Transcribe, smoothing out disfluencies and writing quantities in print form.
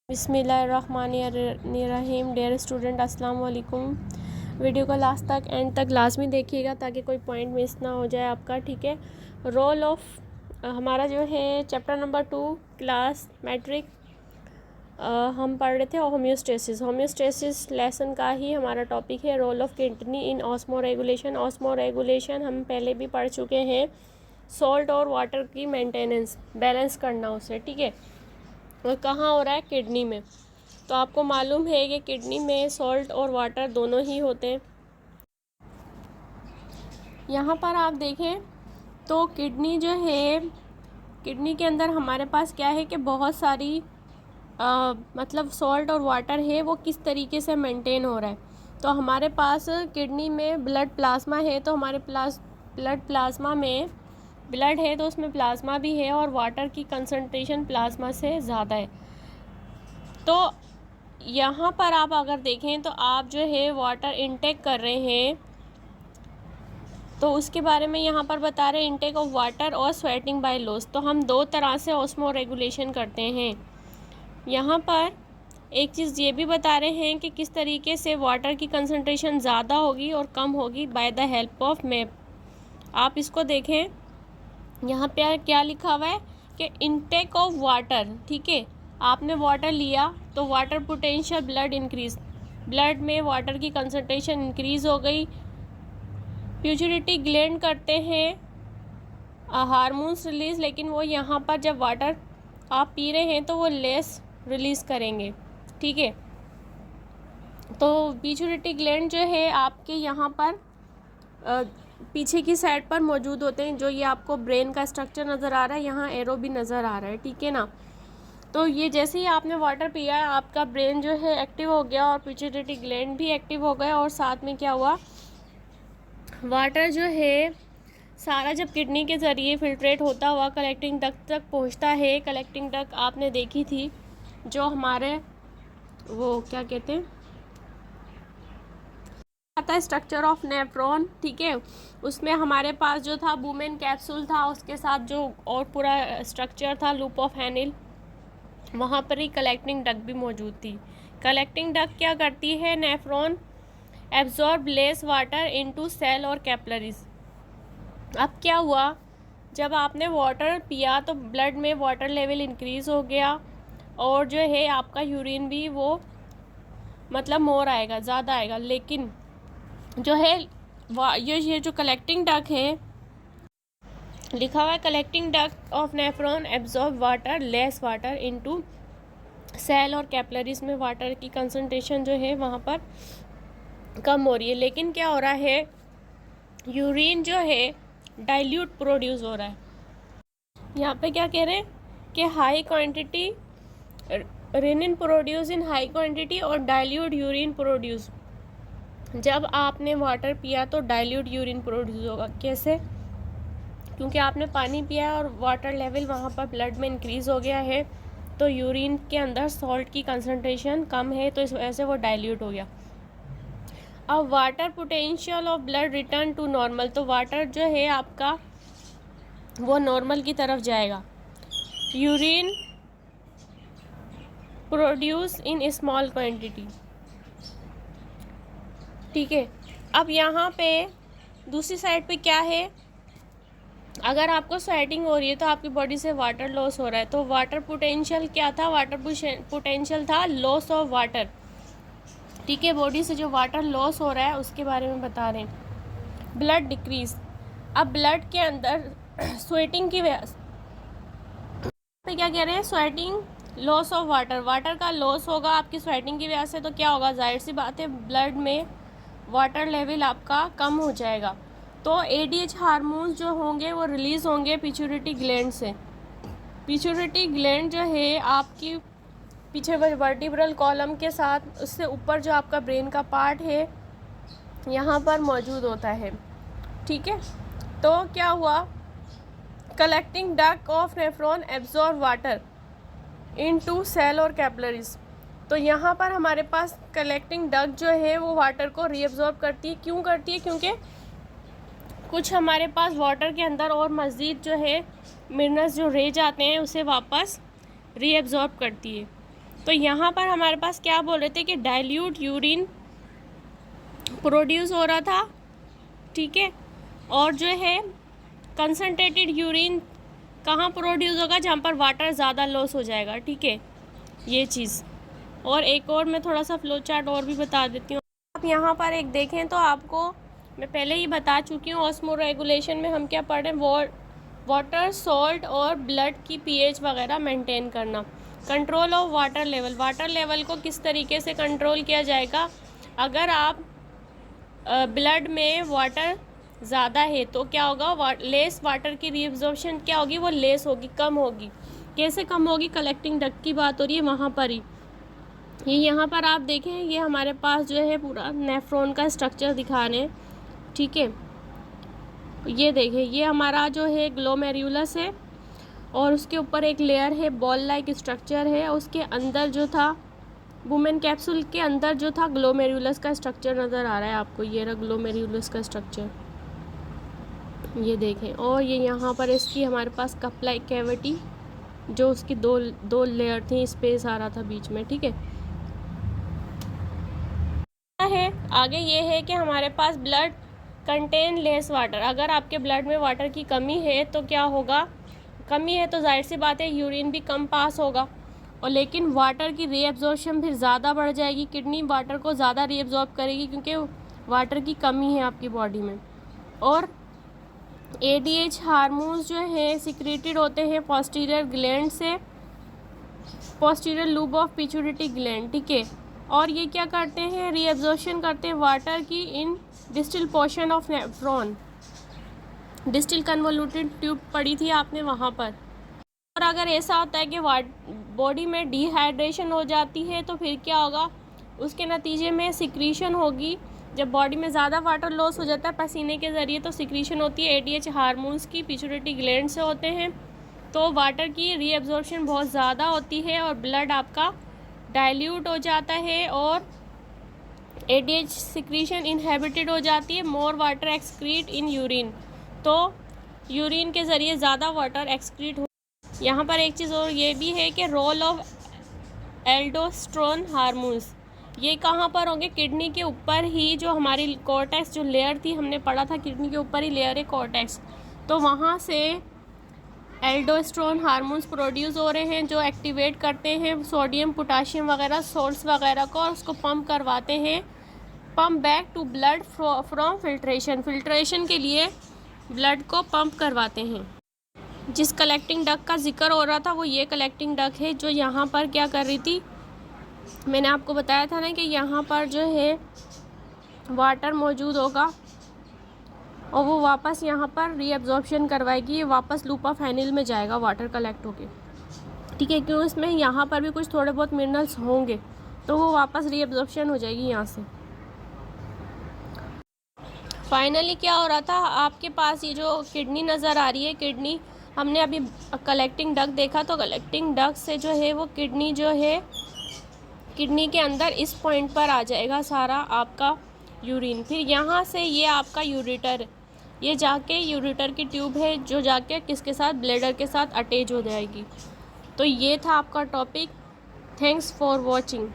बिस्मिल्लाहिर्रहमानिर्रहीम। Dear student, अस्सलाम वालेकुम। वीडियो को लास्ट तक एंड तक लाजमी देखिएगा ताकि कोई पॉइंट मिस ना हो जाए आपका। ठीक है। रोल ऑफ हमारा जो है चैप्टर नंबर 2 क्लास मैट्रिक हम पढ़ रहे थे होम्योस्टेसिस लेसन का ही हमारा टॉपिक है role of kidney in osmoregulation. Osmoregulation हम पहले भी पढ़ चुके हैं। सॉल्ट और वाटर की मेंटेनेंस, बैलेंस करना उसे। ठीक है। और कहाँ हो रहा है? किडनी में। तो आपको मालूम है कि किडनी में सॉल्ट और वाटर दोनों ही होते हैं। यहाँ पर आप देखें तो किडनी जो है, किडनी के अंदर हमारे पास क्या है कि बहुत सारी मतलब सॉल्ट और वाटर है, वो किस तरीके से मेंटेन हो रहा है। तो हमारे पास किडनी में ब्लड प्लाज्मा है, तो हमारे ब्लड प्लाज्मा में ब्लड है तो उसमें प्लाज्मा भी है और वाटर की कंसंट्रेशन प्लाज्मा से ज़्यादा है। तो यहाँ पर आप अगर देखें तो आप जो है वाटर इनटेक कर रहे हैं, तो उसके बारे में यहाँ पर बता रहे हैं इनटेक ऑफ वाटर और स्वेटिंग बाय लॉस। तो हम दो तरह से ऑस्मो रेगुलेशन करते हैं। यहाँ पर एक चीज़ ये भी बता रहे हैं कि किस तरीके से वाटर की कंसंट्रेशन ज़्यादा होगी और कम होगी by the help of map. आप इसको देखें, यहाँ पे क्या लिखा हुआ है कि इनटेक ऑफ वाटर। ठीक है, आपने वाटर लिया तो water potential blood increase, blood में वाटर की कंसंट्रेशन इंक्रीज हो गई। प्यूरिटी ग्लैंड करते हैं हार्मोन्स रिलीज, लेकिन वो यहाँ पर जब वाटर आप पी रहे हैं तो वो लेस रिलीज़ करेंगे। ठीक है। तो प्यूरिटी ग्लैंड जो है आपके यहाँ पर पीछे की साइड पर मौजूद होते हैं। जो ये आपको ब्रेन का स्ट्रक्चर नज़र आ रहा है, यहाँ एरो भी नज़र आ रहा है। ठीक है ना। तो ये जैसे ही आपने वाटर पिया है, आपका ब्रेन जो है एक्टिव हो गया और पिट्यूटरी ग्लैंड भी एक्टिव हो गया। और साथ में क्या हुआ, वाटर जो है सारा जब किडनी के ज़रिए फिल्ट्रेट होता हुआ कलेक्टिंग डक्ट तक पहुंचता है। कलेक्टिंग डक्ट आपने देखी थी, जो हमारे वो क्या कहते हैं आता है स्ट्रक्चर ऑफ नेफ्रॉन। ठीक है। उसमें हमारे पास जो था वुमेन कैप्सूल था, उसके साथ जो और पूरा स्ट्रक्चर था लूप ऑफ हैनिल, वहाँ पर ही कलेक्टिंग डक्ट भी मौजूद थी। कलेक्टिंग डक्ट क्या करती है? Nephron absorb less water into cell और कैपिलरीज। अब क्या हुआ, जब आपने वाटर पिया तो ब्लड में वाटर लेवल इंक्रीज़ हो गया और जो है आपका यूरिन भी वो मतलब मोर आएगा, ज़्यादा आएगा। लेकिन जो है ये जो कलेक्टिंग डक्ट है, लिखा हुआ है collecting duct of nephron absorb water less water into cell और कैपिलरीज में वाटर की कंसंट्रेशन जो है वहाँ पर कम हो रही है। लेकिन क्या हो रहा है, यूरिन जो है डाइल्यूट प्रोड्यूस हो रहा है। यहाँ पे क्या कह रहे हैं कि high quantity renin produce in high quantity और डाइल्यूट यूरिन प्रोड्यूस। जब आपने वाटर पिया तो डाइल्यूट यूरिन प्रोड्यूस होगा। कैसे? क्योंकि आपने पानी पिया और वाटर लेवल वहाँ पर ब्लड में इंक्रीज़ हो गया है, तो यूरिन के अंदर सॉल्ट की कंसंट्रेशन कम है, तो इस वजह से वो डाइल्यूट हो गया। अब water potential of blood return to normal, तो वाटर जो है आपका वो नॉर्मल की तरफ जाएगा। Urine produce in small quantity. ठीक है। अब यहाँ पे दूसरी साइड पे क्या है, अगर आपको स्वेटिंग हो रही है तो आपकी बॉडी से वाटर लॉस हो रहा है। तो वाटर पोटेंशियल क्या था? वाटर पोटेंशियल था लॉस ऑफ वाटर। ठीक है, बॉडी से जो वाटर लॉस हो रहा है उसके बारे में बता रहे हैं। ब्लड डिक्रीज, अब ब्लड के अंदर स्वेटिंग की वजह पे क्या कह रहे हैं, sweating loss of water, water का लॉस होगा आपकी स्वेटिंग की वजह से। तो क्या होगा, जाहिर सी बात है ब्लड में वाटर लेवल आपका कम हो जाएगा। तो एडीएच हार्मोन्स जो होंगे वो रिलीज़ होंगे पिट्यूटरी ग्लैंड से। पिट्यूटरी ग्लैंड जो है आपकी पीछे वर्टिब्रल कॉलम के साथ, उससे ऊपर जो आपका ब्रेन का पार्ट है यहाँ पर मौजूद होता है। ठीक है। तो क्या हुआ, collecting duct of nephron absorb water into cell और कैपिलरीज। तो यहाँ पर हमारे पास कलेक्टिंग डक्ट जो है वो वाटर को रीअब्जॉर्ब करती है। क्यों करती है? क्योंकि कुछ हमारे पास वाटर के अंदर और मज़ीद जो है मिनरल्स जो रह जाते हैं उसे वापस रीअब्जॉर्ब करती है। तो यहाँ पर हमारे पास क्या बोल रहे थे कि डाइल्यूट यूरिन प्रोड्यूस हो रहा था, ठीक है। और जो है कंसनट्रेटेड यूरिन कहाँ प्रोड्यूस होगा, जहाँ पर वाटर ज़्यादा लॉस हो जाएगा, ठीक है, ये चीज़। और एक और मैं थोड़ा सा फ्लो चार्ट और भी बता देती हूँ। आप यहाँ पर एक देखें तो आपको मैं पहले ही बता चुकी हूँ, ऑस्मो रेगुलेशन में हम क्या पढ़ रहे हैं, वाटर, सॉल्ट और ब्लड की पीएच वगैरह मेंटेन करना। Control of water level, water level को किस तरीके से कंट्रोल किया जाएगा। अगर आप ब्लड में वाटर ज़्यादा है तो क्या होगा, लेस वाटर की रीअब्जॉर्प्शन क्या होगी, वो लेस होगी, कम होगी। कैसे कम होगी, कलेक्टिंग डक्ट की बात हो रही है वहाँ पर ही। ये यहाँ पर आप देखें, ये हमारे पास जो है पूरा नेफ्रॉन का स्ट्रक्चर दिखा रहे हैं, ठीक है। ये देखें, ये हमारा जो है ग्लोमेरुलस है और उसके ऊपर एक लेयर है, बॉल लाइक स्ट्रक्चर है। उसके अंदर जो था वुमेन कैप्सूल के अंदर जो था ग्लोमेरुलस का स्ट्रक्चर नज़र आ रहा है आपको, ये रहा ग्लोमेरुलस का स्ट्रक्चर, ये देखें। और ये यहाँ पर इसकी हमारे पास कप लाइक कैविटी, जो उसकी दो लेयर थी, स्पेस आ रहा था बीच में, ठीक है। आगे ये है कि हमारे पास ब्लड कंटेन लेस वाटर, अगर आपके ब्लड में वाटर की कमी है तो क्या होगा, कमी है तो जाहिर सी बात है यूरिन भी कम पास होगा, और लेकिन वाटर की रीअब्जॉर्प्शन फिर ज़्यादा बढ़ जाएगी, किडनी वाटर को ज़्यादा रीअब्जॉर्ब करेगी क्योंकि वाटर की कमी है आपकी बॉडी में। और ADH हार्मोन्स जो है सिक्रेटेड होते हैं पोस्टीरियर ग्लैंड से, posterior lube of pituitary gland, ठीक है। और ये क्या करते हैं, रीअब्जॉर्प्शन करते हैं वाटर की in distal portion of nephron, distal convoluted tube पड़ी थी आपने वहाँ पर। और अगर ऐसा होता है कि बॉडी में डिहाइड्रेशन हो जाती है तो फिर क्या होगा, उसके नतीजे में सिक्रीशन होगी। जब बॉडी में ज़्यादा वाटर लॉस हो जाता है पसीने के ज़रिए तो सिक्रीशन होती है ADH हार्मोन्स की, पिट्यूटरी ग्लैंड से होते हैं, तो वाटर की रीअब्जॉर्प्शन बहुत ज़्यादा होती है और ब्लड आपका डाइल्यूट हो जाता है और ADH सिक्रीशन इनहिबिटेड हो जाती है, more water excrete in urine, तो यूरिन के ज़रिए ज़्यादा वाटर एक्सक्रीट हो। यहाँ पर एक चीज़ और ये भी है कि रोल ऑफ एल्डोस्टेरोन हार्मोन्स, ये कहाँ पर होंगे, किडनी के ऊपर ही, जो हमारी कॉर्टेक्स जो लेयर थी, हमने पढ़ा था किडनी के ऊपर ही लेयर है कॉर्टेक्स, तो वहाँ से एल्डोस्टेरोन हार्मोन्स प्रोड्यूस हो रहे हैं जो एक्टिवेट करते हैं सोडियम पोटाशियम वगैरह सोल्ट्स वगैरह को, और उसको पंप करवाते हैं, pump back to blood from filtration के लिए ब्लड को पंप करवाते हैं। जिस कलेक्टिंग डक्ट का जिक्र हो रहा था वो ये कलेक्टिंग डक्ट है जो यहाँ पर क्या कर रही थी, मैंने आपको बताया था ना कि यहाँ पर जो है वाटर मौजूद होगा और वो वापस यहाँ पर रीअब्जॉर्प्शन करवाएगी, ये वापस लूप ऑफ हैनिल में जाएगा वाटर कलेक्ट होके, ठीक है। क्यों, इसमें यहाँ पर भी कुछ थोड़े बहुत मिनरल्स होंगे तो वो वापस रीअब्जॉर्प्शन हो जाएगी यहाँ से। फाइनली क्या हो रहा था, आपके पास ये जो किडनी नज़र आ रही है, किडनी हमने अभी कलेक्टिंग डक्ट देखा, तो कलेक्टिंग डक्ट से जो है वो किडनी जो है, किडनी के अंदर इस पॉइंट पर आ जाएगा सारा आपका यूरिन, फिर यहाँ से ये आपका यूरेटर, ये जाके यूरेटर की ट्यूब है जो जाके किसके साथ, ब्लैडर के साथ अटैच हो जाएगी। तो ये था आपका टॉपिक। Thanks for watching.